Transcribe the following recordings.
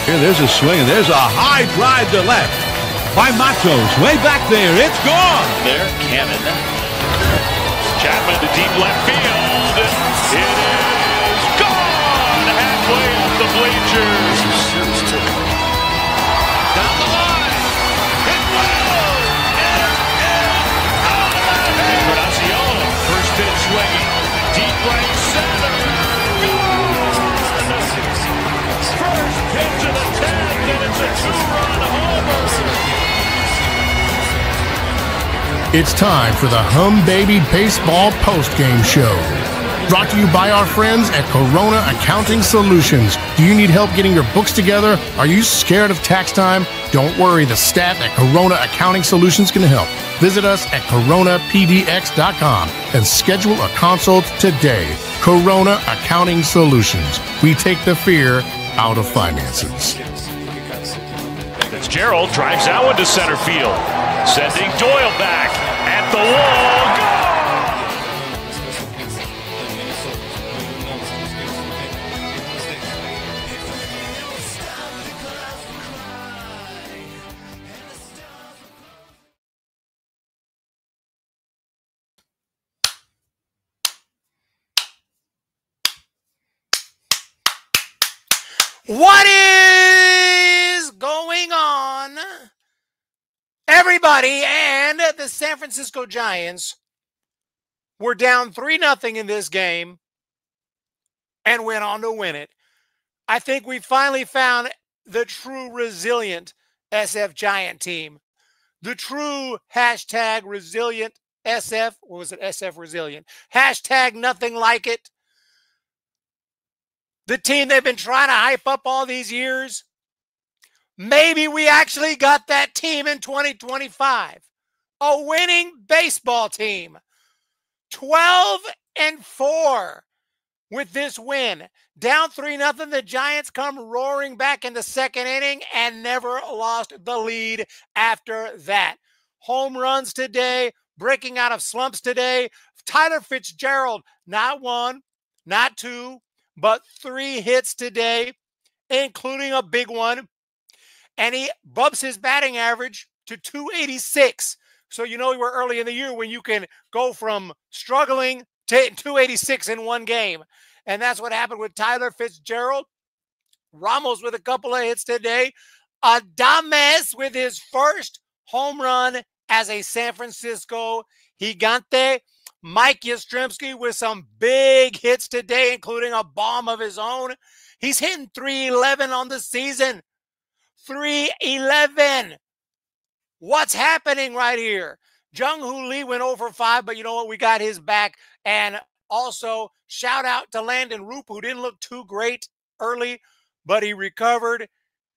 Here, there's a swing, and there's a high drive to left by Matos. Way back there. It's gone. There, Cannon. Chapman to deep left field. It is gone. Halfway up the bleachers. Down the line. It will. It is out of here. Encarnacion. First pitch swinging. Deep right center. First pitch of the 10th, and it's a two-run homer. It's time for the Hum Baby Baseball postgame show. Brought to you by our friends at Corona Accounting Solutions. Do you need help getting your books together? Are you scared of tax time? Don't worry, the staff at Corona Accounting Solutions can help. Visit us at coronapdx.com and schedule a consult today. Corona Accounting Solutions. We take the fear out of finances. Fitzgerald drives that one to center field, sending Doyle back at the wall. Gone! What is going on, everybody? And the San Francisco Giants were down 3-0 in this game and went on to win it. I think we finally found the true resilient SF Giant team. The true hashtag resilient SF. What was it? SF resilient. Hashtag nothing like it. The team they've been trying to hype up all these years. Maybe we actually got that team in 2025. A winning baseball team. 12-4 with this win. Down 3-0, the Giants come roaring back in the second inning and never lost the lead after that. Home runs today, breaking out of slumps today. Tyler Fitzgerald, not one, not two, but 3 hits today, including a big one. And he bumps his batting average to 286. So you know we were early in the year when you can go from struggling to hitting 286 in one game. And that's what happened with Tyler Fitzgerald. Ramos with a couple of hits today. ADAMES with his first home run as a San Francisco Gigante. Mike Yastrzemski with some big hits today, including a bomb of his own. He's hitting 311 on the season. 311. What's happening right here? Jung-Hoo Lee went over 5, but you know what? We got his back. And also, shout out to Landon Roop, who didn't look too great early, but he recovered,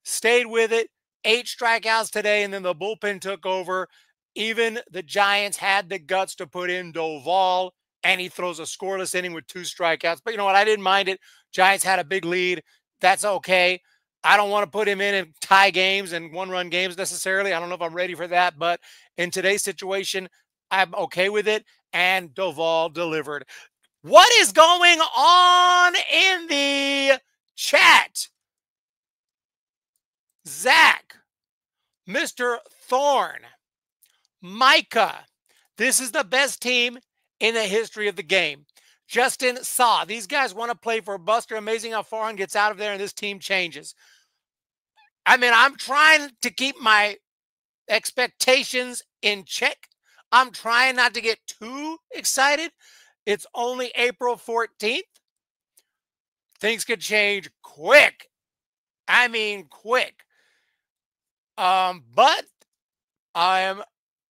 stayed with it. 8 strikeouts today, and then the bullpen took over. Even the Giants had the guts to put in Doval, and he throws a scoreless inning with 2 strikeouts. But you know what? I didn't mind it. Giants had a big lead. That's okay. I don't want to put him in and tie games and one-run games necessarily. I don't know if I'm ready for that. But in today's situation, I'm okay with it. And Doval delivered. What is going on in the chat? Zach, Mr. Thorne, Micah, this is the best team in the history of the game. Justin Saw, these guys want to play for Buster. Amazing how Farhan gets out of there and this team changes. I mean, I'm trying to keep my expectations in check. I'm trying not to get too excited. It's only April 14th. Things could change quick. I mean, quick. But I am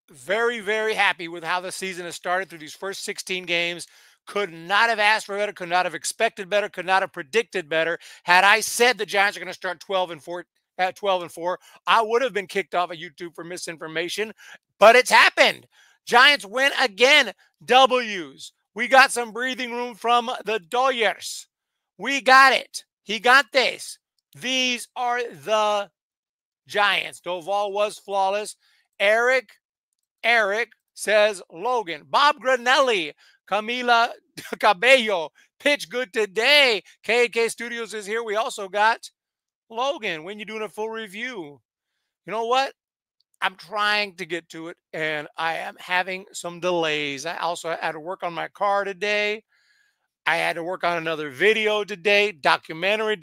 very, very happy with how the season has started through these first 16 games. Could not have asked for better, could not have expected better, could not have predicted better. Had I said the Giants are going to start 12-4, I would have been kicked off of YouTube for misinformation, but it's happened. Giants win again. W's. We got some breathing room from the Dodgers. We got it. Gigantes. These are the Giants. Doval was flawless. Eric says Logan. Bob Granelli. Camila Cabello. Pitch good today. K&K Studios is here. We also got Logan, when you doing a full review? You know what? I'm trying to get to it, and I am having some delays. I also had to work on my car today. I had to work on another video today. Documentaries.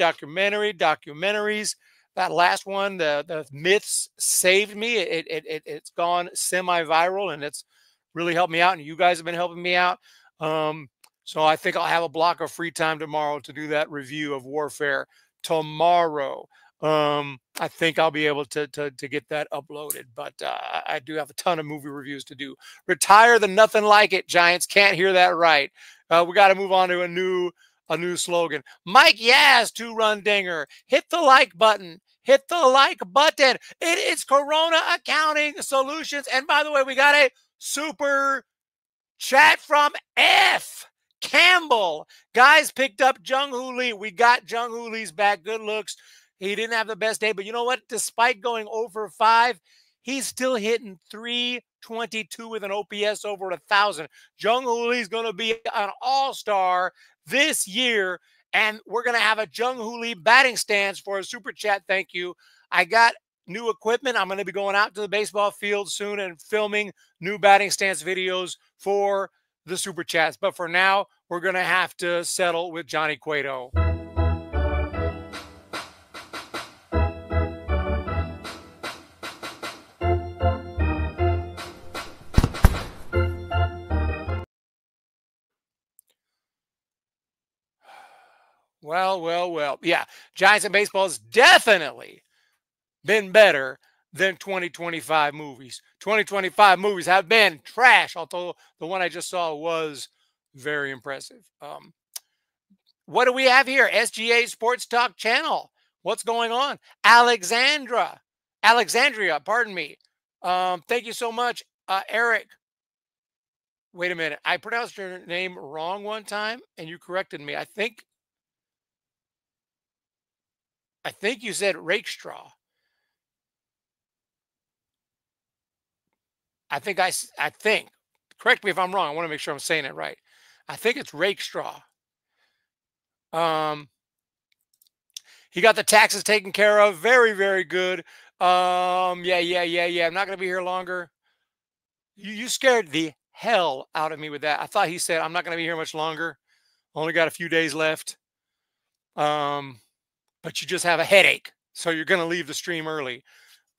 That last one, the myths saved me. It's gone semi-viral, and it's really helped me out. And you guys have been helping me out. So I think I'll have a block of free time tomorrow to do that review of Warfare tomorrow. I think I'll be able to get that uploaded, but I do have a ton of movie reviews to do. Retire the nothing like it, Giants. Can't hear that right. We got to move on to a new slogan. Mike Yaz, 2-run dinger. Hit the like button. Hit the like button. It is Corona Accounting Solutions. And by the way, we got a super chat from F. Campbell. Guys picked up Jung-Hoo Lee. We got Jung-Hoo Lee's back. Good looks. He didn't have the best day, but you know what? Despite going 0 for 5, he's still hitting .322 with an OPS over 1,000. Jung-Hoo Lee's going to be an all-star this year, and we're going to have a Jung-Hoo Lee batting stance for a super chat. Thank you. I got new equipment. I'm going to be going out to the baseball field soon and filming new batting stance videos for the super chats. But for now, we're going to have to settle with Johnny Cueto. Well. Yeah, Giants and baseball has definitely been better than 2025 movies. 2025 movies have been trash, although the one I just saw was very impressive. What do we have here? SGA Sports Talk Channel. What's going on? Alexandria, pardon me. Thank you so much, Eric. Wait a minute. I pronounced your name wrong one time, and you corrected me. I think you said Rakestraw. I think, correct me if I'm wrong. I want to make sure I'm saying it right. I think it's Rakestraw. He got the taxes taken care of. Very, very good. Yeah. I'm not going to be here longer. You scared the hell out of me with that. I thought he said, I'm not going to be here much longer. Only got a few days left. But you just have a headache, so you're going to leave the stream early.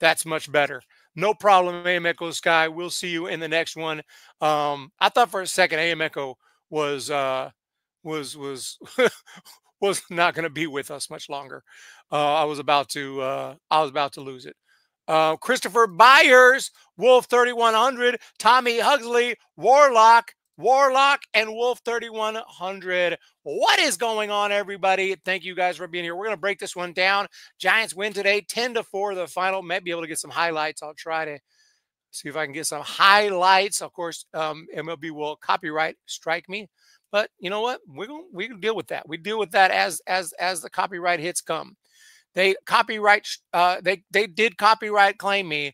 That's much better. No problem, AM Echo Sky. We'll see you in the next one. I thought for a second AM Echo was was not going to be with us much longer. I was about to lose it. Christopher Byers, Wolf 3100, Tommy Huxley, Warlock, and Wolf 3100. What is going on, everybody? Thank you guys for being here. We're going to break this one down. Giants win today, 10-4, the final. Might be able to get some highlights. I'll try to see if I can get some highlights. Of course, MLB will copyright strike me, but you know what? We can deal with that. We deal with that as the copyright hits come. They did copyright claim me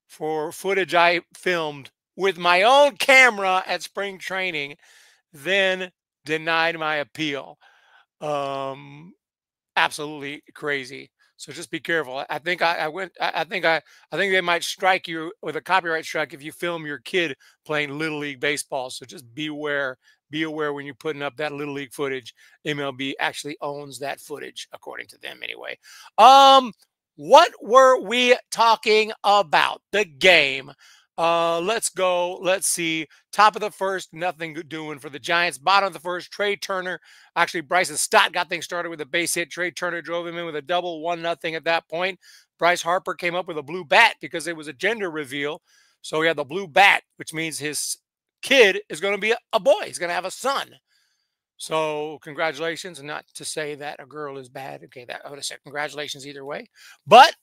for footage I filmed with my own camera at spring training, then denied my appeal. Absolutely crazy. So just be careful. I think they might strike you with a copyright strike if you film your kid playing Little League baseball. So just beware. Be aware when you're putting up that Little League footage. MLB actually owns that footage, according to them anyway. What were we talking about? The game. Let's go. Let's see. Top of the first, nothing doing for the Giants. Bottom of the first, Trey Turner. Actually, Bryson Stott got things started with a base hit. Trey Turner drove him in with a double, 1-0 at that point. Bryce Harper came up with a blue bat because it was a gender reveal. So he had the blue bat, which means his kid is going to be a boy. He's going to have a son. So congratulations. And not to say that a girl is bad. Okay, that I would have said congratulations either way. But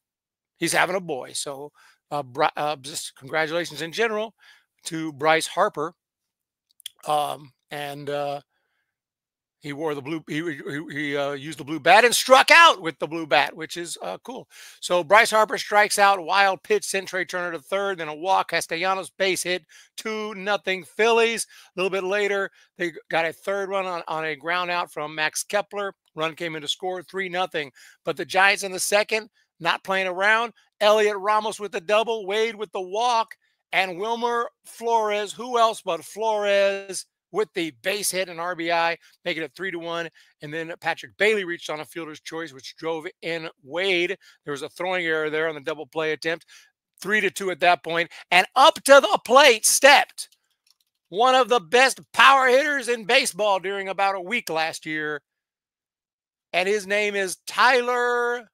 he's having a boy. So just congratulations in general to Bryce Harper. And He wore the blue. He used the blue bat and struck out with the blue bat, which is cool. So Bryce Harper strikes out. Wild pitch sent Trey Turner to third. Then a walk. Castellanos base hit. 2-0 Phillies. A little bit later, they got a third run on a ground out from Max Kepler. Run came in to score 3-0. But the Giants in the second, not playing around. Elliot Ramos with the double. Wade with the walk. And Wilmer Flores. Who else but Flores? With the base hit and RBI, making it 3-1. And then Patrick Bailey reached on a fielder's choice, which drove in Wade. There was a throwing error there on the double play attempt. 3-2 at that point. And up to the plate stepped one of the best power hitters in baseball during about a week last year. And his name is Tyler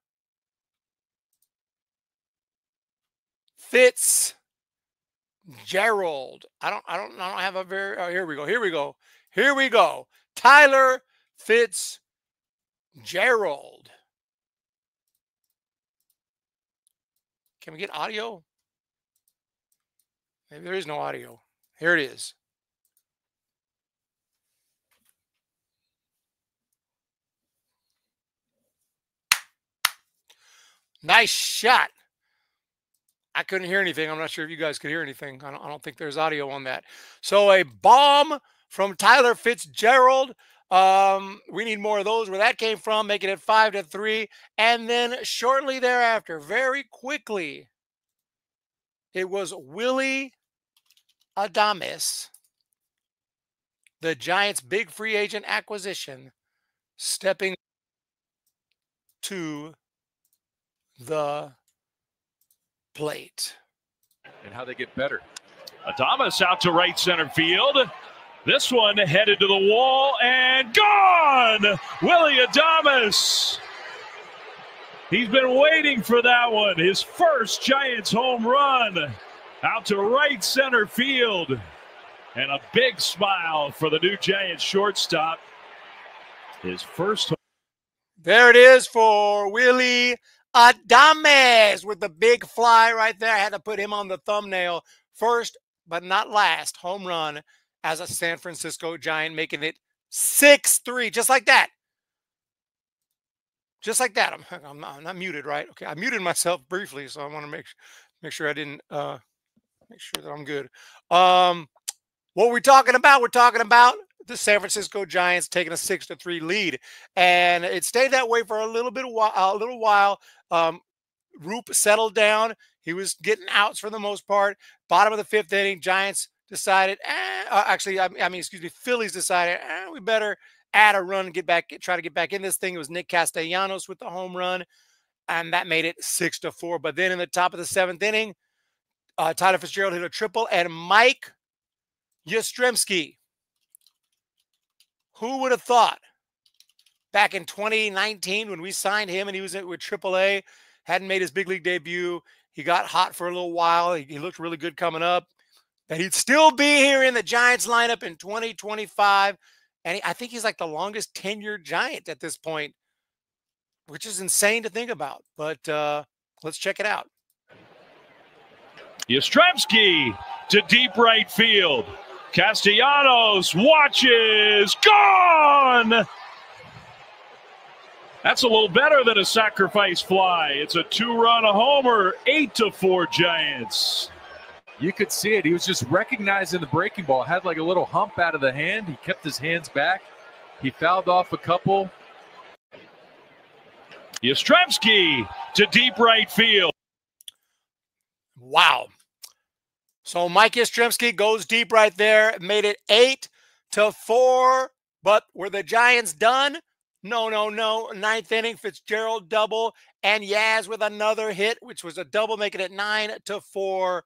Fitzgerald. I don't have a very, oh, here we go. Tyler Fitzgerald. Can we get audio? Maybe there is no audio. Here it is. Nice shot. I couldn't hear anything. I'm not sure if you guys could hear anything. I don't think there's audio on that. So a bomb from Tyler Fitzgerald. We need more of those where that came from, making it 5-3. And then shortly thereafter, very quickly, it was Willie Adames, the Giants' big free agent acquisition, stepping to the plate. And how they get better. Adames out to right center field. This one headed to the wall and gone! Willie Adames. He's been waiting for that one. His first Giants home run out to right center field. And a big smile for the new Giants shortstop. His first. There it is for Willie Adames with the big fly right there. I had to put him on the thumbnail. First, but not last, home run as a San Francisco Giant, making it 6-3, just like that. Just like that. I'm not muted, right? Okay, I muted myself briefly, so I want to make sure I didn't make sure that I'm good. What we're talking about? We're talking about the San Francisco Giants taking a 6-3 lead, and it stayed that way for a little while. Roop settled down. He was getting outs for the most part. Bottom of the fifth inning, Giants decided, Phillies decided, we better add a run and try to get back in this thing. It was Nick Castellanos with the home run, and that made it 6-4. But then in the top of the seventh inning, Tyler Fitzgerald hit a triple, and Mike Yastrzemski. Who would have thought back in 2019 when we signed him and he was with AAA, hadn't made his big league debut. He got hot for a little while. He looked really good coming up. That he'd still be here in the Giants lineup in 2025. And I think he's like the longest tenured Giant at this point, which is insane to think about. But let's check it out. Yastrzemski to deep right field. Castellanos watches, gone! That's a little better than a sacrifice fly. It's a two-run homer, 8-4 Giants. You could see it. He was just recognizing the breaking ball. Had like a little hump out of the hand. He kept his hands back. He fouled off a couple. Yastrzemski to deep right field. Wow. So Mike Yastrzemski goes deep right there, made it 8-4. But were the Giants done? No. Ninth inning, Fitzgerald double, and Yaz with another hit, which was a double, making it 9-4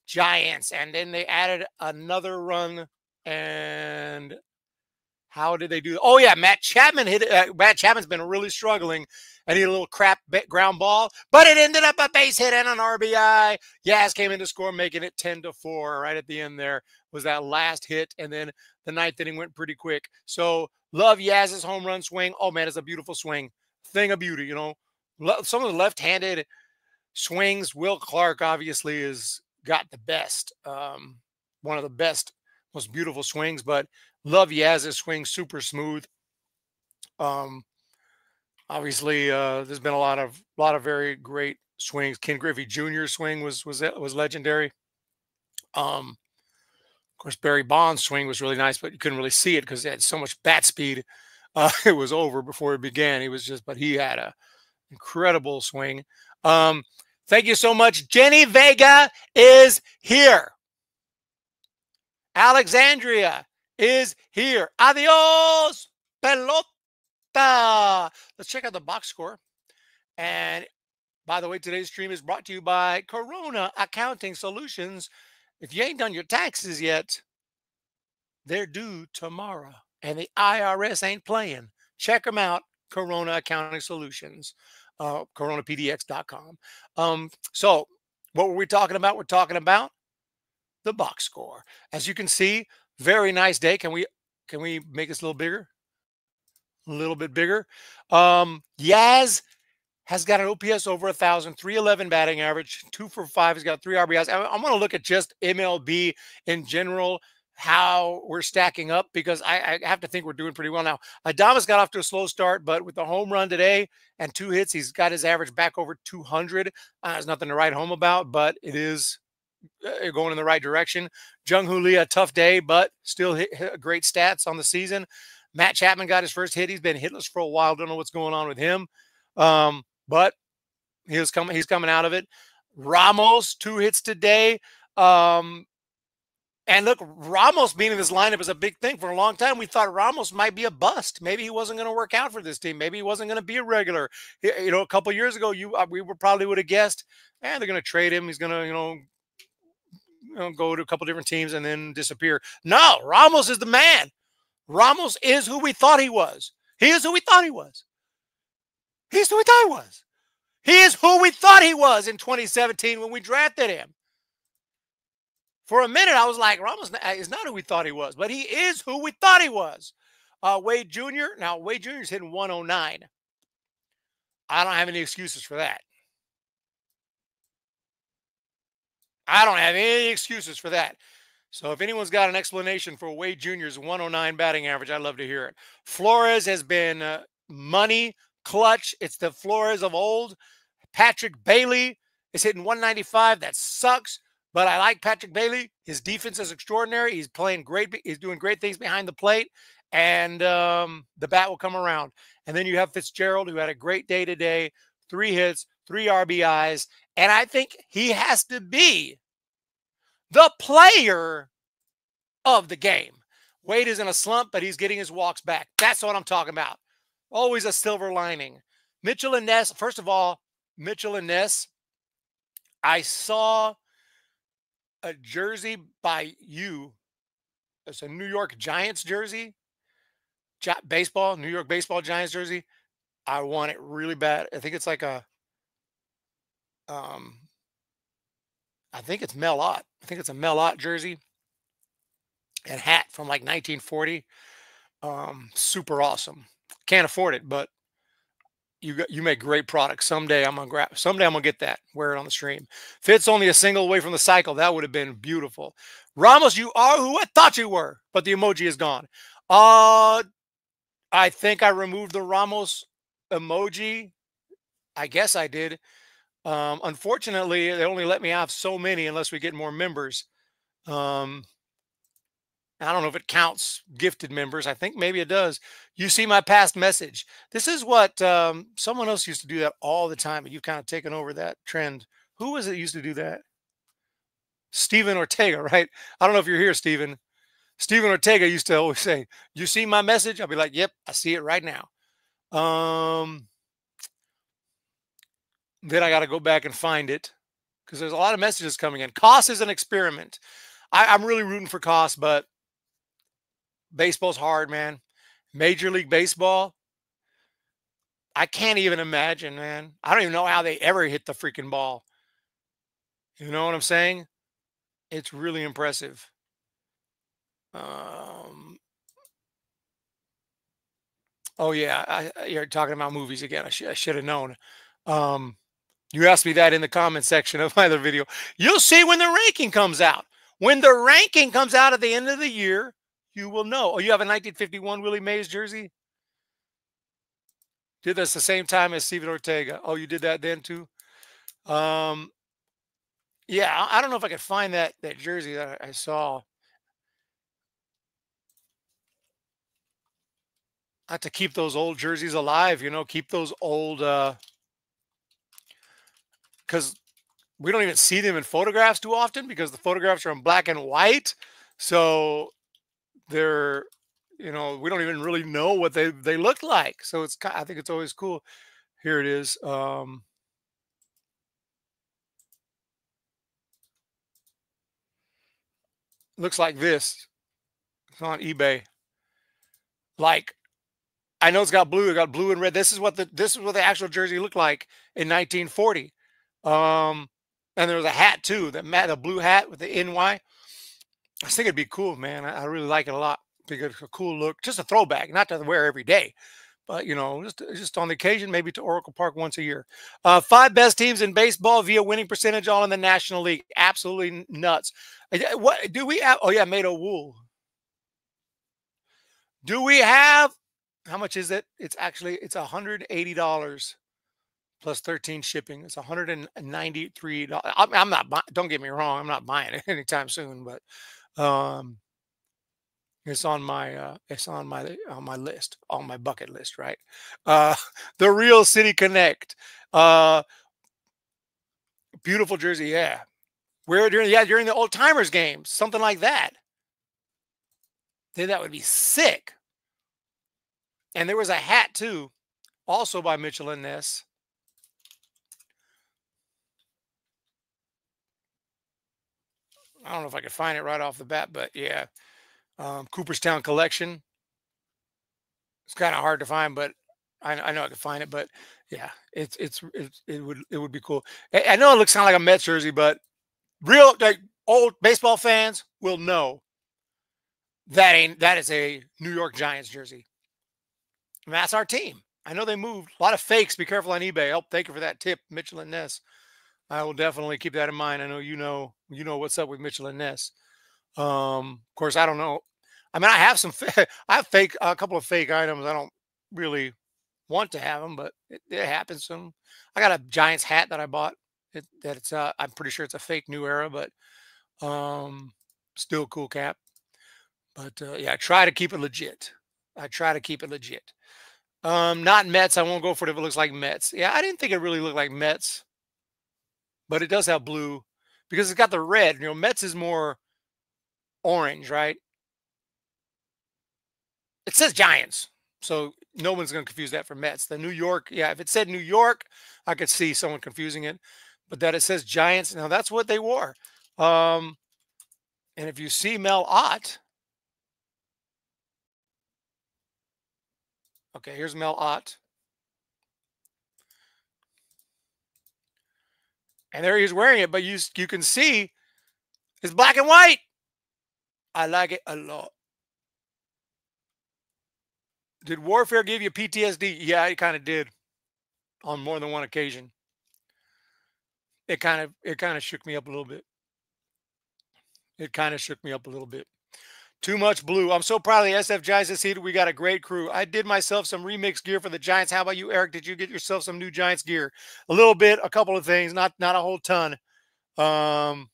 Giants. And then they added another run. And how did they do? Oh yeah, Matt Chapman hit it. Matt Chapman's been really struggling, and he had a little crap ground ball, but it ended up a base hit and an RBI. Yaz came in to score, making it 10-4. Right at the end there was that last hit, and then the ninth inning went pretty quick. So love Yaz's home run swing. Oh man, it's a beautiful swing, thing of beauty. You know, some of the left-handed swings. Will Clark obviously has got the best, one of the best, most beautiful swings, but love Yaz's swing, super smooth. Obviously, there's been a lot of very great swings. Ken Griffey Jr.'s swing was legendary. Of course, Barry Bonds' swing was really nice, but you couldn't really see it because he had so much bat speed. It was over before it began. But he had a incredible swing. Thank you so much. Jenny Vega is here. Alexandria is here. Adios, pelota. Let's check out the box score. And by the way, today's stream is brought to you by Corona Accounting Solutions. If you ain't done your taxes yet, they're due tomorrow. And the IRS ain't playing. Check them out, Corona Accounting Solutions, coronapdx.com. So what were we talking about? We're talking about the box score. As you can see, very nice day. Can we make this a little bigger? A little bit bigger. Yaz has got an OPS over 1,000, 311 batting average, 2 for 5. He's got 3 RBIs. I want to look at just MLB in general, how we're stacking up, because I have to think we're doing pretty well now. Adames got off to a slow start, but with the home run today and 2 hits, he's got his average back over 200. There's nothing to write home about, but it is going in the right direction. Jung Hoo Lee, a tough day, but still hit great stats on the season. Matt Chapman got his first hit. He's been hitless for a while. Don't know what's going on with him. But he's coming out of it. Ramos, 2 hits today. And look, Ramos being in this lineup is a big thing. For a long time, we thought Ramos might be a bust. Maybe he wasn't going to work out for this team. Maybe he wasn't going to be a regular. You know, a couple of years ago, we probably would have guessed, they're going to trade him. He's going to, go to a couple different teams and then disappear. No, Ramos is the man. Ramos is who we thought he was. He is who we thought he was. He's who we thought he was. He is who we thought he was in 2017 when we drafted him. For a minute, I was like, Ramos is not who we thought he was, but he is who we thought he was. Wade Jr. Now, Wade Jr. is hitting 109. I don't have any excuses for that. I don't have any excuses for that. So if anyone's got an explanation for Wade Jr.'s 109 batting average, I'd love to hear it. Flores has been money, clutch. It's the Flores of old. Patrick Bailey is hitting 195. That sucks, but I like Patrick Bailey. His defense is extraordinary. He's playing great. He's doing great things behind the plate, and the bat will come around. And then you have Fitzgerald, who had a great day today, 3 hits, 3 RBIs, and I think he has to be the player of the game. Wade is in a slump, but he's getting his walks back. That's what I'm talking about. Always a silver lining. Mitchell and Ness, first of all, Mitchell and Ness, I saw a jersey by you. It's a New York Giants jersey. New York baseball Giants jersey. I want it really bad. I think it's like a, I think it's Mel Ott. I think it's a Mel Ott jersey and hat from like 1940. Super awesome. Can't afford it, but you make great products. Someday I'm gonna get that. Wear it on the stream. Fitz only a single away from the cycle. That would have been beautiful. Ramos, you are who I thought you were, but the emoji is gone. I think I removed the Ramos emoji. I guess I did. Unfortunately, they only let me have so many unless we get more members. I don't know if it counts gifted members. I think maybe it does. You see my past message. This is what someone else used to do that all the time, but you've kind of taken over that trend. Who was it used to do that? Steven Ortega, right? I don't know if you're here, Steven. Steven Ortega used to always say, you see my message? I'll be like, yep, I see it right now. Then I got to go back and find it because there's a lot of messages coming in. Koss is an experiment. I'm really rooting for Koss, but baseball's hard, man. Major League Baseball, I can't even imagine, man. I don't even know how they ever hit the freaking ball. You know what I'm saying? It's really impressive. Oh, yeah. You're talking about movies again. I should have known. You asked me that in the comment section of my other video. You'll see when the ranking comes out. When the ranking comes out at the end of the year, you will know. Oh, you have a 1951 Willie Mays jersey? Did this the same time as Steven Ortega. Oh, you did that then too? Yeah, I don't know if I could find that jersey that I saw. I have to keep those old jerseys alive, keep those old because we don't even see them in photographs too often because the photographs are in black and white. So they're, we don't even really know what they look like. So I think it's always cool. Here it is. Looks like this. It's on eBay. Like, I know it's got blue. It got blue and red. This is what the actual jersey looked like in 1940. And there was a hat too, the blue hat with the NY. I think it'd be cool, man. I really like it a lot. I think it's a cool look, just a throwback, not to wear every day, but just on the occasion, maybe to Oracle Park once a year. 5 best teams in baseball via winning percentage, all in the National League. Absolutely nuts. What do we have? Oh yeah, made of wool. Do we have? How much is it? It's $180 plus 13 shipping. It's $193. I'm not. Don't get me wrong. I'm not buying it anytime soon, but it's on my list, on my bucket list, right? The Real City Connect. Beautiful jersey, yeah. Where during the old timers games, something like that. Then that would be sick. And there was a hat too, also by Mitchell and Ness. I don't know if I could find it right off the bat, but yeah. Cooperstown Collection. It's kind of hard to find, but I know I could find it. But yeah, it would be cool. I know it looks kind of like a Mets jersey, but real old baseball fans will know that is a New York Giants jersey. And that's our team. I know they moved a lot of fakes. Be careful on eBay. Oh, thank you for that tip, Mitchell and Ness. I will definitely keep that in mind. I know you know what's up with Mitchell and Ness. Of course, I don't know. I mean, I have a couple of fake items. I don't really want to have them, but it happens. I got a Giants hat that I bought. I'm pretty sure it's a fake New Era, but still cool cap. But yeah, I try to keep it legit. Not Mets. I won't go for it if it looks like Mets. Yeah, I didn't think it really looked like Mets, but it does have blue because it's got the red. Mets is more orange, right? It says Giants, so no one's going to confuse that for Mets. The New York, yeah, if it said New York, I could see someone confusing it, but that it says Giants, now that's what they wore. And if you see Mel Ott, okay, here's Mel Ott. And there he's wearing it, but you can see it's black and white. I like it a lot. Did warfare give you PTSD? Yeah, it kind of did on more than one occasion. It kind of shook me up a little bit. Too much blue. I'm so proud of the SF Giants this season. We got a great crew. I did myself some remix gear for the Giants. How about you, Eric? Did you get yourself some new Giants gear? A little bit, a couple of things, not a whole ton. But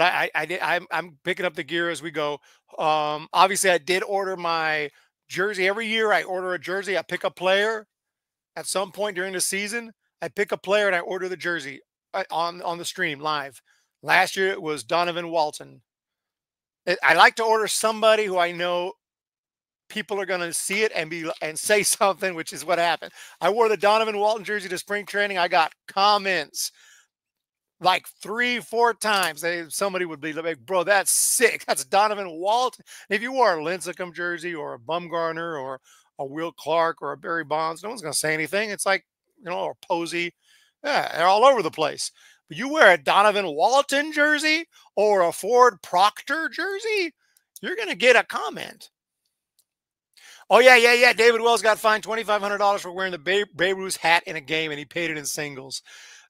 I'm picking up the gear as we go. Obviously, I did order my jersey. Every year I order a jersey. I pick a player at some point during the season. I pick a player and I order the jersey on the stream live. Last year it was Donovan Walton. I like to order somebody who I know people are going to see it and say something, which is what happened. I wore the Donovan Walton jersey to spring training. I got comments like 3-4 times. Somebody would be like, bro, that's sick. That's Donovan Walton. If you wore a Lincecum jersey or a Bumgarner or a Will Clark or a Barry Bonds, no one's going to say anything. It's like, or Posey. Yeah, they're all over the place. But you wear a Donovan Walton jersey or a Ford Proctor jersey, you're going to get a comment. Oh, yeah. David Wells got fined $2,500 for wearing the Babe Ruth hat in a game, and he paid it in singles.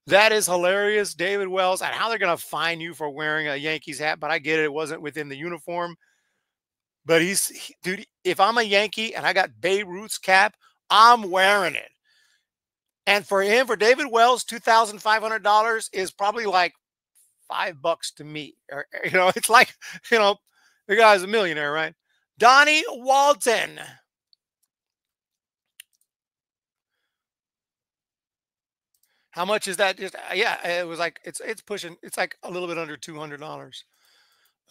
That is hilarious, David Wells. And how they're going to fine you for wearing a Yankees hat, but I get it. It wasn't within the uniform. But dude, if I'm a Yankee and I got Babe Ruth's cap, I'm wearing it. And for him, for David Wells, $2,500 is probably like $5 to me. Or, it's like, the guy's a millionaire, right? Donnie Walton. How much is that? Just yeah, it was like it's pushing. It's like a little bit under $200.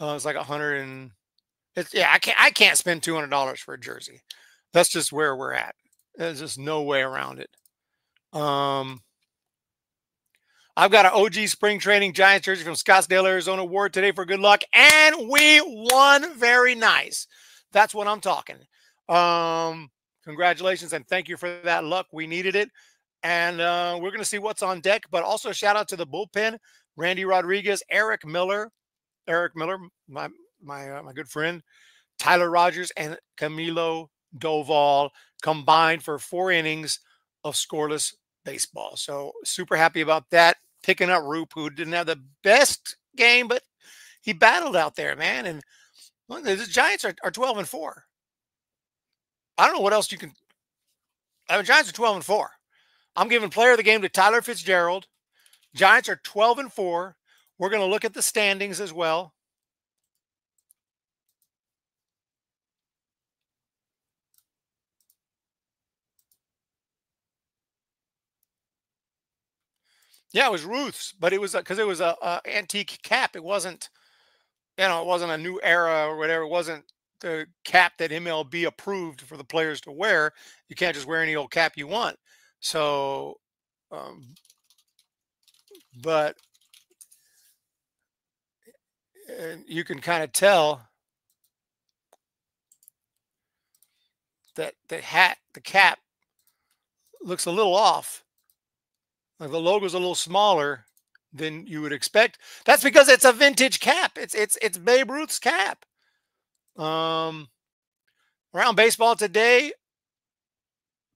It's like 100 and I can't spend $200 for a jersey. That's just where we're at. There's just no way around it. I've got an OG spring training Giants jersey from Scottsdale, Arizona. Wore today for good luck, and we won. Very nice. That's what I'm talking. Congratulations and thank you for that luck. We needed it. And we're going to see what's on deck, but also shout out to the bullpen, Randy Rodriguez, Eric Miller, my good friend, Tyler Rogers, and Camilo Doval combined for 4 innings of scoreless baseball. So super happy about that. Picking up Roop, who didn't have the best game, but he battled out there, man. And the Giants are 12-4. I don't know what else you can. The Giants are 12-4. I'm giving player of the game to Tyler Fitzgerald. Giants are 12-4. We're going to look at the standings as well. Yeah, it was Ruth's, but it was because it was a antique cap. It wasn't, it wasn't a new era or whatever. It wasn't the cap that MLB approved for the players to wear. You can't just wear any old cap you want. So, but you can kind of tell that the cap looks a little off. Like the logo's a little smaller than you would expect. That's because it's a vintage cap. It's Babe Ruth's cap. Around baseball today,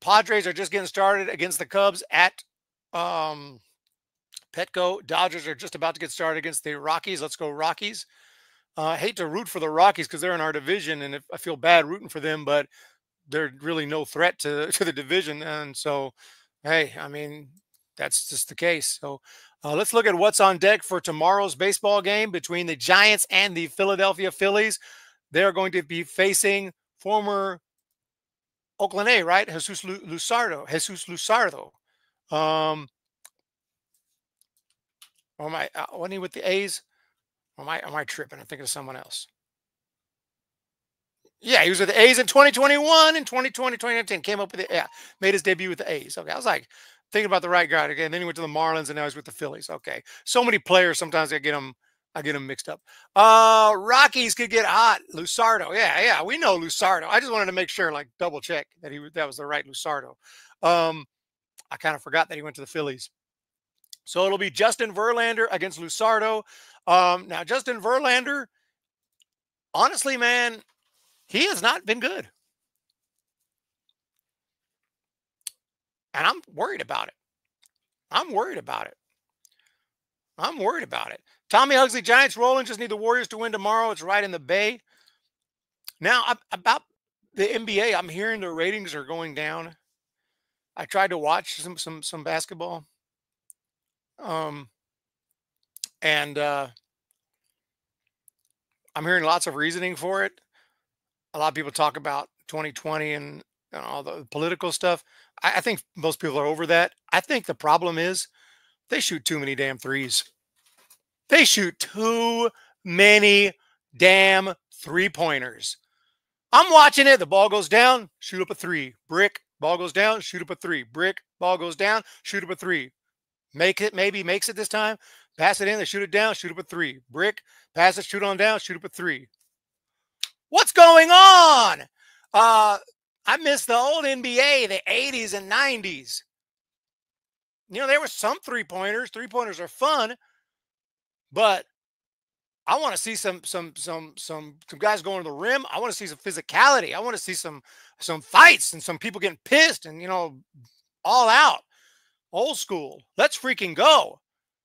Padres are just getting started against the Cubs at Petco. Dodgers are just about to get started against the Rockies. Let's go Rockies. I hate to root for the Rockies because they're in our division, and I feel bad rooting for them, but they're really no threat to the division. And so, hey, I mean, that's just the case. So let's look at what's on deck for tomorrow's baseball game between the Giants and the Philadelphia Phillies. They're going to be facing former Oakland A, right? Jesus Luzardo. Wasn't he with the A's? Or am I tripping? I'm thinking of someone else. Yeah, he was with the A's in 2021 and 2020, 2019. Came up with it. Yeah, made his debut with the A's. Okay, I was like thinking about the right guy again. Then he went to the Marlins, and now he's with the Phillies. Okay, so many players. Sometimes I get them mixed up. Rockies could get hot. Luzardo. Yeah, we know Luzardo. I just wanted to make sure, like double check that that was the right Luzardo. I kind of forgot that he went to the Phillies. So it'll be Justin Verlander against Luzardo. Now Justin Verlander, honestly, man, he has not been good. And I'm worried about it. Tommy Huxley, Giants rolling. Just need the Warriors to win tomorrow. It's right in the Bay. Now, about the NBA, I'm hearing the ratings are going down. I tried to watch some basketball. And I'm hearing lots of reasoning for it. A lot of people talk about 2020 and all the political stuff. I think most people are over that. I think the problem is they shoot too many damn threes. They shoot too many damn three-pointers. I'm watching it. The ball goes down, shoot up a three. Brick. Ball goes down, shoot up a three. Brick. Ball goes down, shoot up a three. Maybe makes it this time. Pass it in, they shoot it down, shoot up a three. Brick. Pass it, shoot on down, shoot up a three. What's going on? I miss the old NBA, the 80s and 90s. There were some three-pointers. Three-pointers are fun, but I want to see some guys going to the rim. I want to see some physicality. I want to see some fights and some people getting pissed and all out. Old school. Let's freaking go.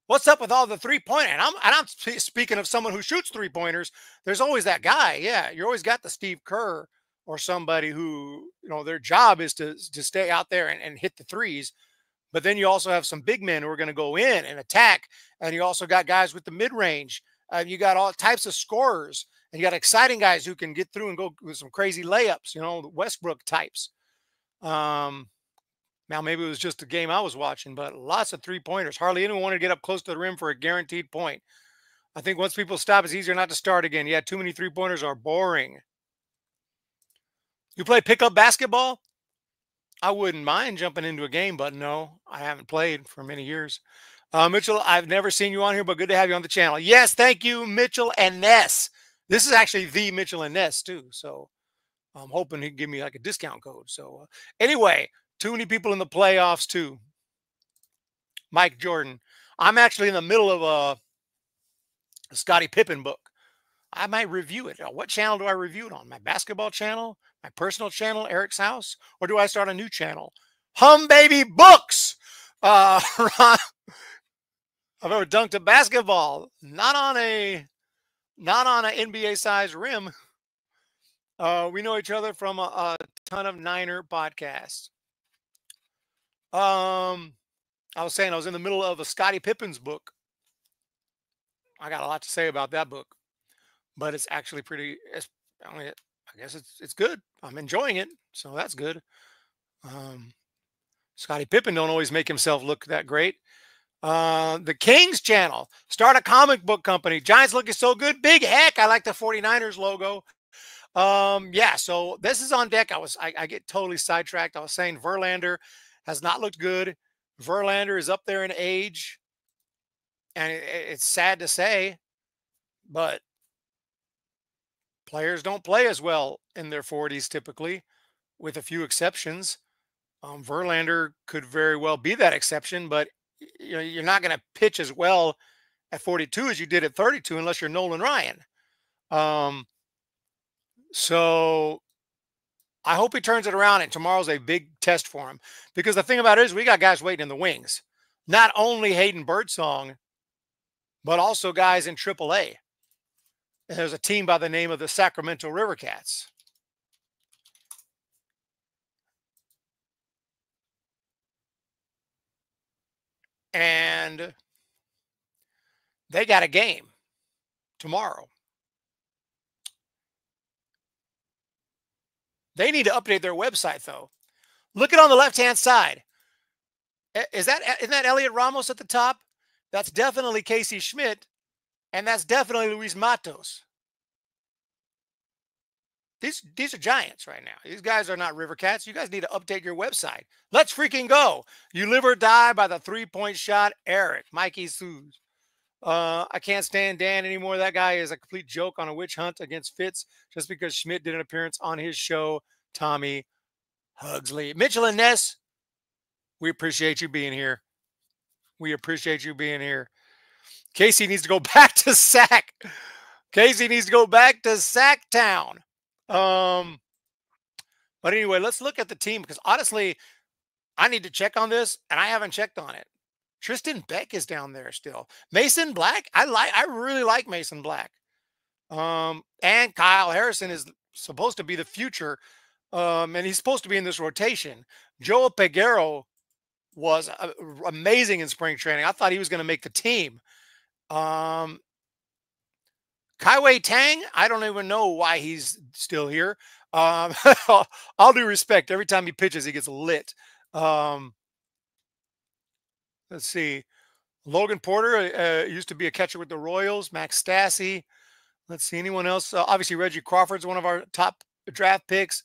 What's up with all the three-pointer? And I'm speaking of someone who shoots three-pointers. There's always that guy. Yeah, you always got the Steve Kerr or somebody who, their job is to stay out there and hit the threes. But then you also have some big men who are going to go in and attack. And you also got guys with the mid-range. You got all types of scorers. And you got exciting guys who can get through and go with some crazy layups, the Westbrook types. Now, maybe it was just the game I was watching, but lots of three-pointers. Hardly anyone wanted to get up close to the rim for a guaranteed point. I think once people stop, it's easier not to start again. Yeah, too many three-pointers are boring. You play pickup basketball? I wouldn't mind jumping into a game, but no, I haven't played for many years. Mitchell, I've never seen you on here, but good to have you on the channel. Yes, thank you, Mitchell and Ness. This is actually the Mitchell and Ness, too. So I'm hoping he can give me like a discount code. So anyway, too many people in the playoffs, too. Mike Jordan. I'm actually in the middle of a Scottie Pippen book. I might review it. What channel do I review it on? My basketball channel? My personal channel, Eric's House? Or do I start a new channel? Hum Baby Books! Ron, I've ever dunked a basketball. Not on an NBA-sized rim. We know each other from a ton of Niner podcasts. I was saying I was in the middle of a Scottie Pippen's book. I got a lot to say about that book, but it's actually I guess it's good. I'm enjoying it, so that's good. Scottie Pippen don't always make himself look that great. The Kings channel, start a comic book company. Giants looking so good. Big heck. I like the 49ers logo. Yeah, so this is on deck. I get totally sidetracked. I was saying Verlander has not looked good. Verlander is up there in age, and it's sad to say, but players don't play as well in their 40s typically, with a few exceptions. Verlander could very well be that exception, but you're not going to pitch as well at 42 as you did at 32 unless you're Nolan Ryan. So I hope he turns it around, and tomorrow's a big test for him, because the thing about it is we got guys waiting in the wings. Not only Hayden Birdsong, but also guys in AAA. And there's a team by the name of the Sacramento River Cats. And they got a game tomorrow. They need to update their website, though. Look at on the left-hand side. Isn't that Elliot Ramos at the top? That's definitely Casey Schmidt, and that's definitely Luis Matos. These are Giants right now. These guys are not River Cats. You guys need to update your website. Let's freaking go. You live or die by the three-point shot, Eric. Mikey Sues. I can't stand Dan anymore. That guy is a complete joke on a witch hunt against Fitz just because Schmidt did an appearance on his show. Tommy Hugsley. Mitchell and Ness, we appreciate you being here. We appreciate you being here. Casey needs to go back to Sac. Casey needs to go back to Sac Town. But anyway, let's look at the team, because honestly, I need to check on this, and I haven't checked on it. Tristan Beck is down there still. Mason Black, I really like Mason Black. And Kyle Harrison is supposed to be the future, and he's supposed to be in this rotation. Joe Peguero was amazing in spring training. I thought he was going to make the team. Kaiwei Tang, I don't even know why he's still here. All due respect, every time he pitches, he gets lit. Let's see. Logan Porter used to be a catcher with the Royals. Max Stassi. Let's see. Anyone else? Obviously, Reggie Crawford's one of our top draft picks.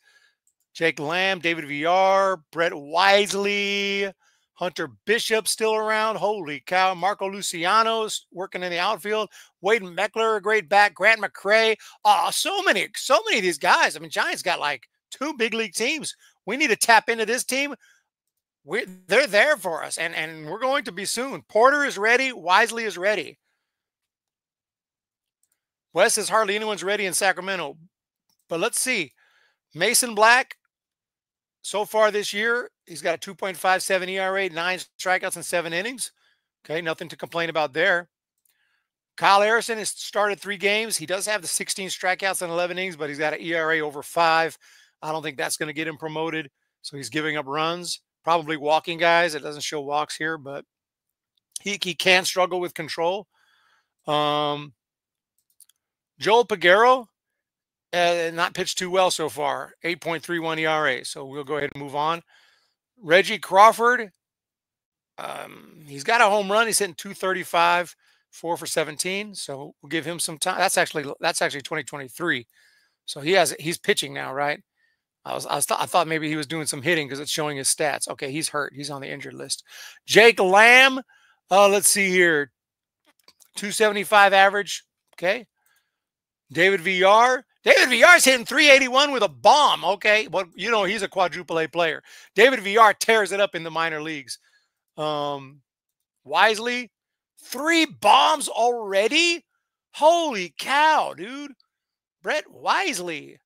Jake Lamb, David VR, Brett Wisely, Hunter Bishop still around. Holy cow. Marco Luciano's working in the outfield. Wade Meckler, a great back. Grant McCray. Oh, so many of these guys. I mean, Giants got like 2 big league teams. We need to tap into this team. They're there for us, and we're going to be soon. Porter is ready. Wisely is ready. Wes says hardly anyone's ready in Sacramento. But let's see. Mason Black, so far this year, he's got a 2.57 ERA, 9 strikeouts in 7 innings. Okay, nothing to complain about there. Kyle Harrison has started 3 games. He does have the 16 strikeouts in 11 innings, but he's got an ERA over 5. I don't think that's going to get him promoted. So he's giving up runs, probably walking guys. It doesn't show walks here, but he can struggle with control. Joel Peguero, not pitched too well so far. 8.31 ERA. So we'll go ahead and move on. Reggie Crawford, he's got a home run. He's hitting 235, 4 for 17. So we'll give him some time. That's actually 2023. So he's pitching now, right? I thought maybe he was doing some hitting because it's showing his stats. Okay, he's hurt. He's on the injured list. Jake Lamb, let's see here, 275 average. Okay. David Villar. David Villar's hitting 381 with a bomb. Okay, well, you know he's a quadruple A player. David Villar tears it up in the minor leagues. Wisely, 3 bombs already. Holy cow, dude! Brett Wisely.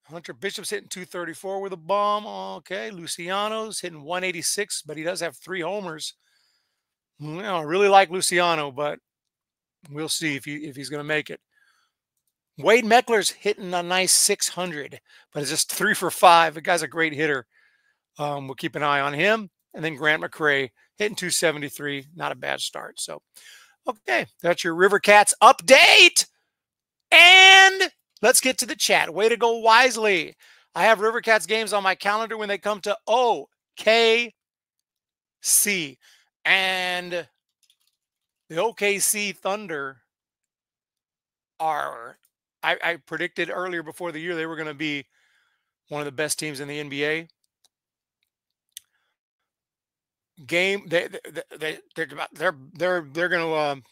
Hunter Bishop's hitting 234 with a bomb. Okay, Luciano's hitting 186, but he does have 3 homers. Well, I really like Luciano, but we'll see if he's going to make it. Wade Meckler's hitting a nice 600, but it's just 3 for 5. The guy's a great hitter. We'll keep an eye on him. And then Grant McCray hitting 273. Not a bad start. So, okay, that's your River Cats update. And let's get to the chat. Way to go, Wisely. I have River Cats games on my calendar when they come to OKC. And the OKC Thunder are, I predicted earlier before the year they were going to be one of the best teams in the NBA. Game, they're going to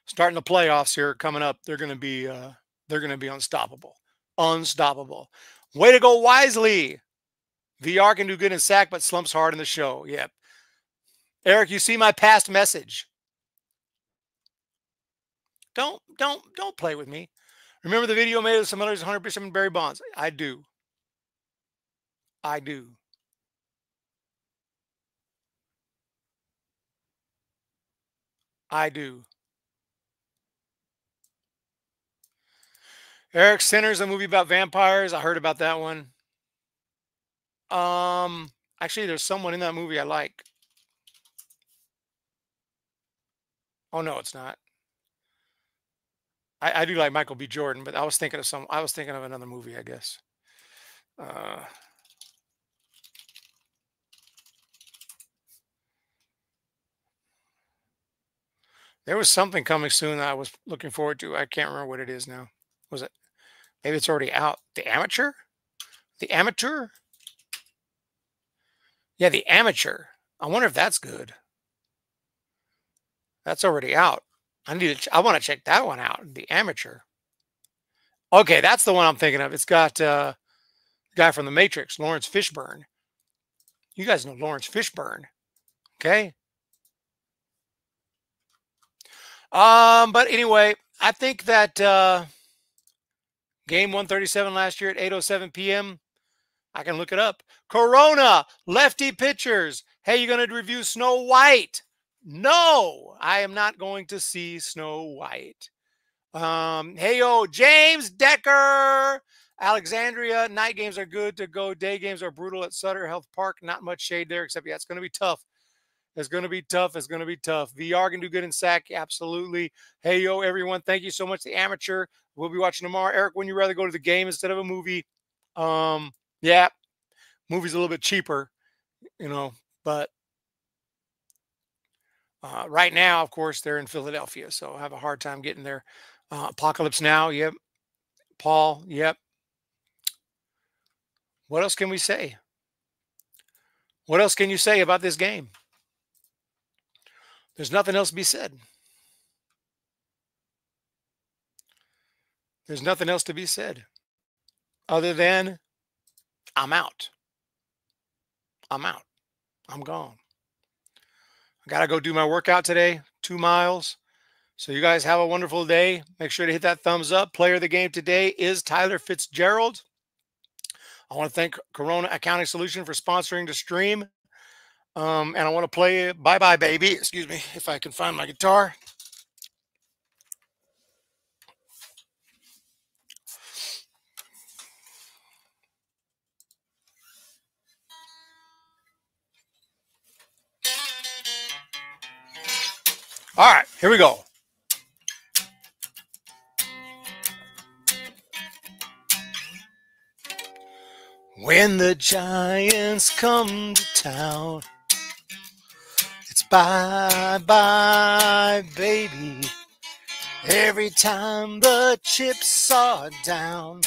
starting the playoffs here coming up. They're going to be unstoppable. Unstoppable. Way to go, Wisely. VR can do good in sack, but slumps hard in the show. Yep. Eric, you see my past message. Don't play with me. Remember the video made of some others, Hunter Bishop and Barry Bonds? I do. I do. I do. Eric Sinners, a movie about vampires. I heard about that one. Actually, there's someone in that movie I like. Oh no, it's not. I do like Michael B. Jordan, but I was thinking of another movie, I guess. There was something coming soon that I was looking forward to. I can't remember what it is now. Was it? Maybe it's already out. The Amateur? The Amateur? Yeah, The Amateur. I wonder if that's good. That's already out. I want to check that one out. The Amateur. Okay, that's the one I'm thinking of. It's got the guy from The Matrix, Lawrence Fishburne. You guys know Lawrence Fishburne. Okay. But anyway, I think that game 137 last year at 8:07 p.m. I can look it up. Corona, lefty pitchers. Hey, you going to review Snow White? No, I am not going to see Snow White. Hey, yo, James Decker. Alexandria, night games are good to go. Day games are brutal at Sutter Health Park. Not much shade there, except, yeah, it's going to be tough. It's going to be tough. It's going to be tough. VR can do good in sack. Absolutely. Hey, yo, everyone. Thank you so much. The Amateur. We'll be watching tomorrow. Eric, when you rather go to the game instead of a movie? Yeah, movie's a little bit cheaper, you know, but right now, of course, they're in Philadelphia, so I have a hard time getting there. Apocalypse Now. Yep. Paul. Yep. What else can we say? What else can you say about this game? There's nothing else to be said. There's nothing else to be said other than I'm out. I'm out. I'm gone. I got to go do my workout today, 2 miles. So you guys have a wonderful day. Make sure to hit that thumbs up. Player of the game today is Tyler Fitzgerald. I want to thank Corona Accounting Solution for sponsoring the stream. And I want to play Bye Bye Baby. Excuse me, if I can find my guitar. All right, here we go. When the Giants come to town, it's bye bye baby. Every time the chips are down,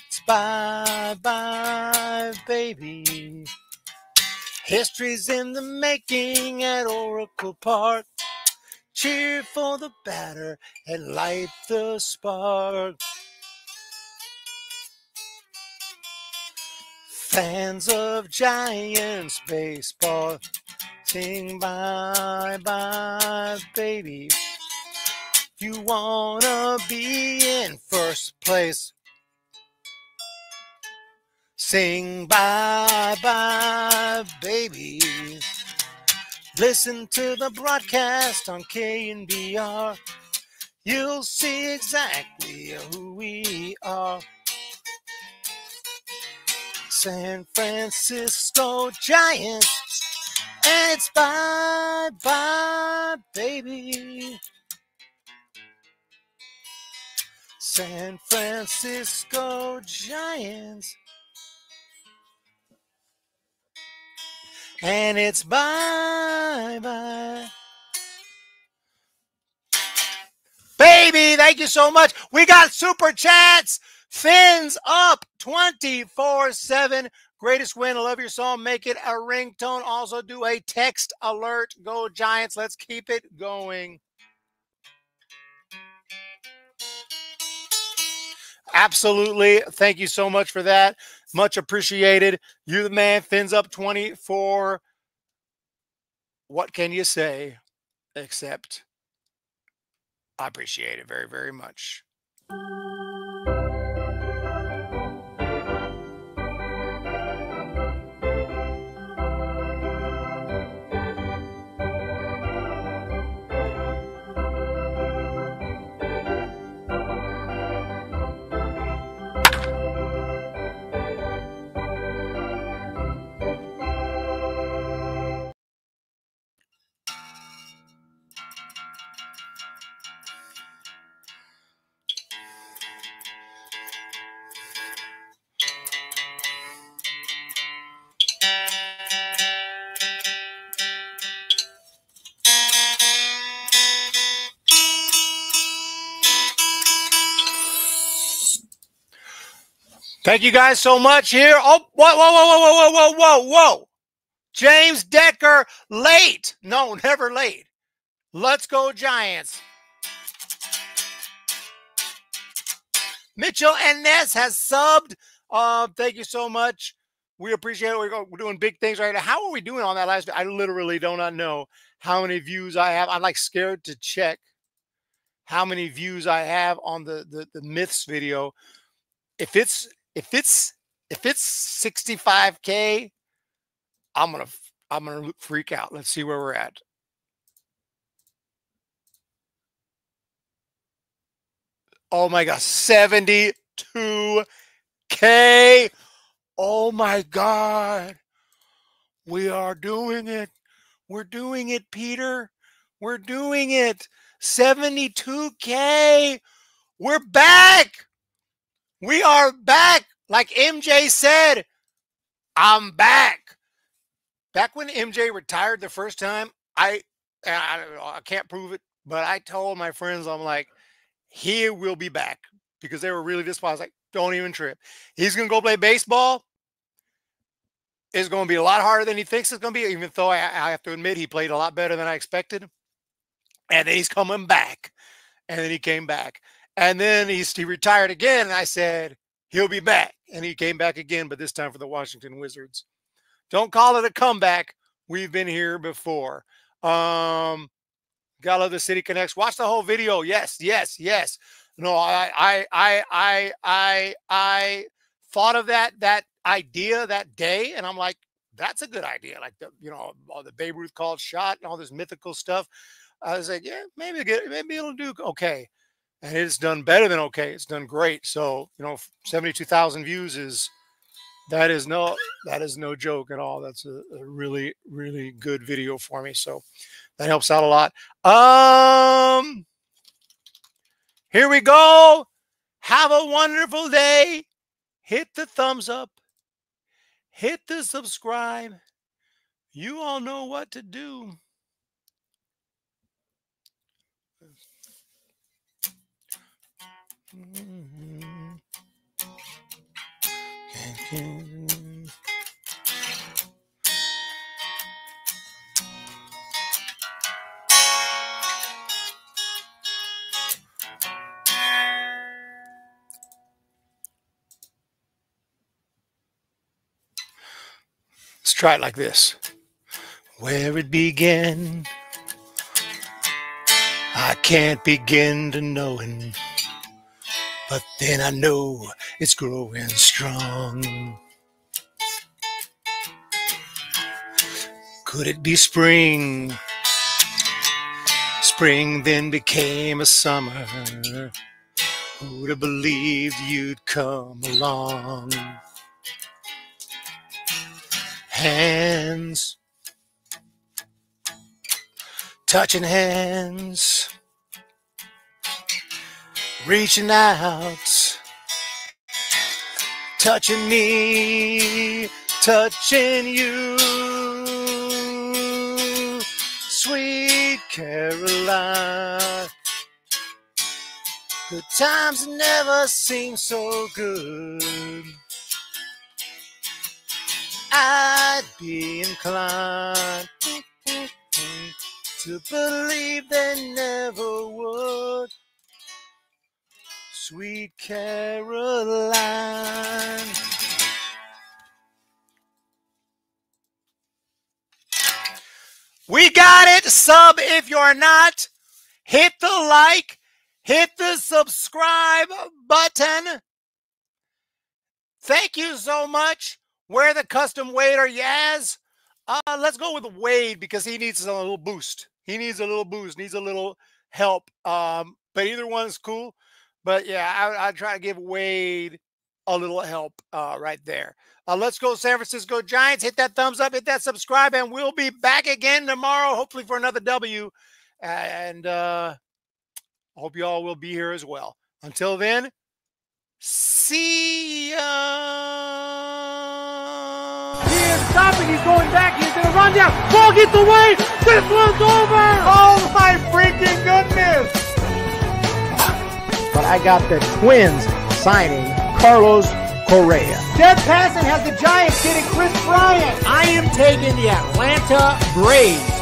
it's bye bye baby. History's in the making at Oracle Park. Cheer for the batter and light the spark. Fans of Giants baseball, sing bye bye baby. You wanna be in first place, sing bye bye baby. Listen to the broadcast on KNBR. You'll see exactly who we are. San Francisco Giants, and it's bye bye baby. San Francisco Giants, and it's bye bye baby. Thank you so much. We got super chats. Fins up 24/7. Greatest win. I love your song. Make it a ringtone. Also do a text alert. Go Giants. Let's keep it going. Absolutely. Thank you so much for that. Much appreciated. You're the man. Fins up 24. What can you say except I appreciate it very, very much. Thank you guys so much here. Oh, whoa. James Decker, late. No, never late. Let's go Giants. Mitchell and Ness has subbed. Thank you so much. We appreciate it. We're doing big things right now. How are we doing on that last video? I literally do not know how many views I have. I'm like scared to check how many views I have on the myths video. If it's 65K, I'm gonna freak out. Let's see where we're at. Oh my gosh, 72K. Oh my God. We are doing it. We're doing it, Peter. We're doing it. 72K. We're back. We are back. Like MJ said, I'm back. Back when MJ retired the first time, I can't prove it, but I told my friends, I'm like, he will be back, because they were really disappointed. I was like, don't even trip. He's going to go play baseball. It's going to be a lot harder than he thinks it's going to be, even though I have to admit he played a lot better than I expected. And then he's coming back. And then he came back. And then he retired again. And I said, he'll be back. And he came back again, but this time for the Washington Wizards. Don't call it a comeback. We've been here before. Gotta love the City Connects. Watch the whole video. Yes. No, I thought of that idea that day, and I'm like, that's a good idea. Like all the Babe Ruth called shot and all this mythical stuff. I was like, yeah, maybe it'll do okay. And it's done better than okay. It's done great. So, 72,000 views that is no joke at all. That's a really, really good video for me. So that helps out a lot. Here we go. Have a wonderful day. Hit the thumbs up. Hit the subscribe. You all know what to do. Let's try it like this. Where it began, I can't begin to knowing, but then I know it's growing strong. Could it be spring? Spring then became a summer. Who'd have believed you'd come along? Hands, touching hands, reaching out, touching me, touching you, sweet Caroline. Good times never seem so good. I'd be inclined to believe they never would. Sweet Caroline. We got it. Sub if you're not. Hit the like. Hit the subscribe button. Thank you so much. Wear the custom wader, Yaz. Let's go with Wade because he needs a little boost. He needs a little boost, needs a little help. But either one's cool. But yeah, I try to give Wade a little help right there. Let's go San Francisco Giants. Hit that thumbs up, hit that subscribe, and we'll be back again tomorrow, hopefully for another W. And I hope you all will be here as well. Until then, see ya. He is stopping. He's going back. He's going to run down. Ball gets away. This one's over. Oh, my freaking goodness. But I got the Twins signing Carlos Correa. Jeff Passan has the Giants getting Chris Bryant. I am taking the Atlanta Braves.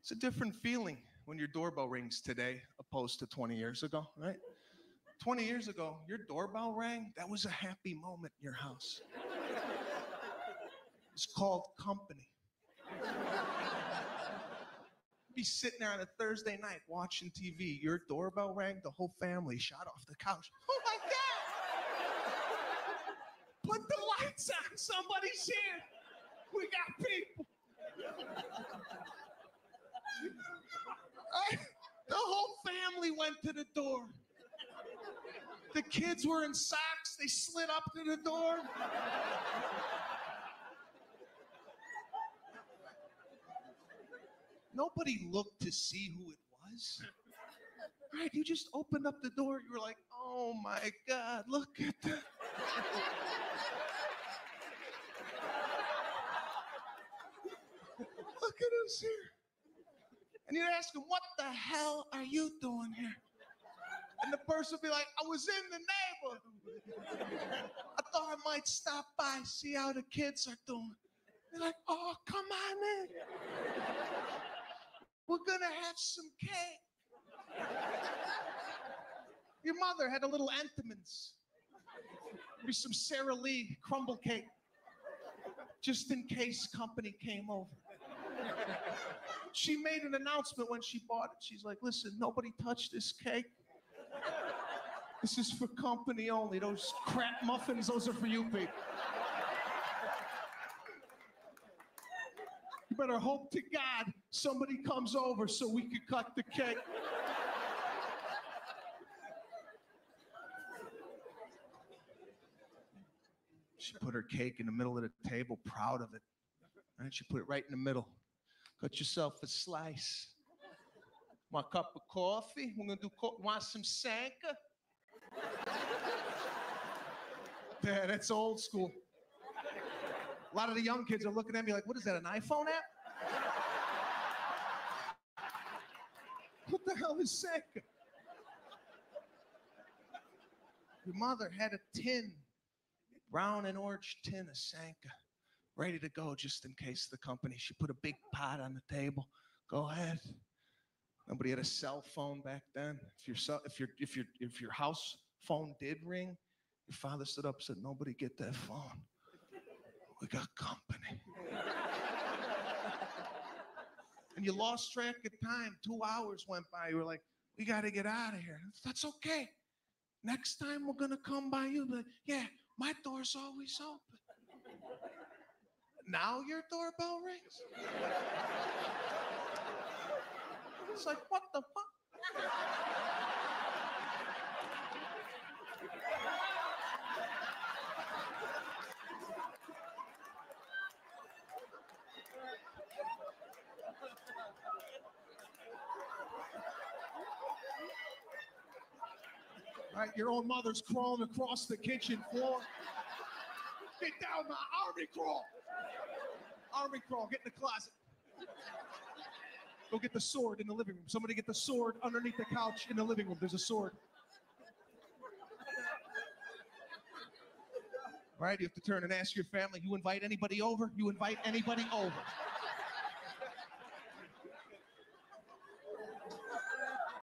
It's a different feeling when your doorbell rings today opposed to 20 years ago, right? 20 years ago, your doorbell rang, that was a happy moment in your house. It's called company. Be sitting there on a Thursday night watching TV, your doorbell rang, the whole family shot off the couch. Oh my God! Put the lights on, somebody's here. We got people. The whole family went to the door. The kids were in socks. They slid up to the door. Nobody looked to see who it was. Right? You just opened up the door. You were like, oh my God, look at that. Look at us here. And you'd ask them, what the hell are you doing here? And the person would be like, I was in the neighborhood. I thought I might stop by, see how the kids are doing. They're like, oh, come on in. We're gonna have some cake. Your mother had a little Entenmann's. Maybe some Sara Lee crumble cake. Just in case company came over. She made an announcement when she bought it. She's like, listen, nobody touch this cake. This is for company only. Those crap muffins, those are for you people. You better hope to God somebody comes over so we can cut the cake. She put her cake in the middle of the table, proud of it. And she put it right in the middle. Cut yourself a slice. Want a cup of coffee? We're gonna do want some Sanka? Yeah, that's old school. A lot of the young kids are looking at me like, what is that, an iPhone app? What the hell is Sanka? Your mother had a tin, brown and orange tin of Sanka, ready to go just in case the company. She put a big pot on the table. Go ahead. Nobody had a cell phone back then. If your house phone did ring, your father stood up and said, nobody get that phone. We got company. And you lost track of time. 2 hours went by. You were like, we got to get out of here. That's okay. Next time we're going to come by you. But yeah, my door's always open. Now your doorbell rings? It's like, what the fuck? Right, your own mother's crawling across the kitchen floor. Get down the army crawl. Army crawl, get in the closet. Go get the sword in the living room. Somebody get the sword underneath the couch in the living room. There's a sword. Right, you have to turn and ask your family, you invite anybody over? You invite anybody over.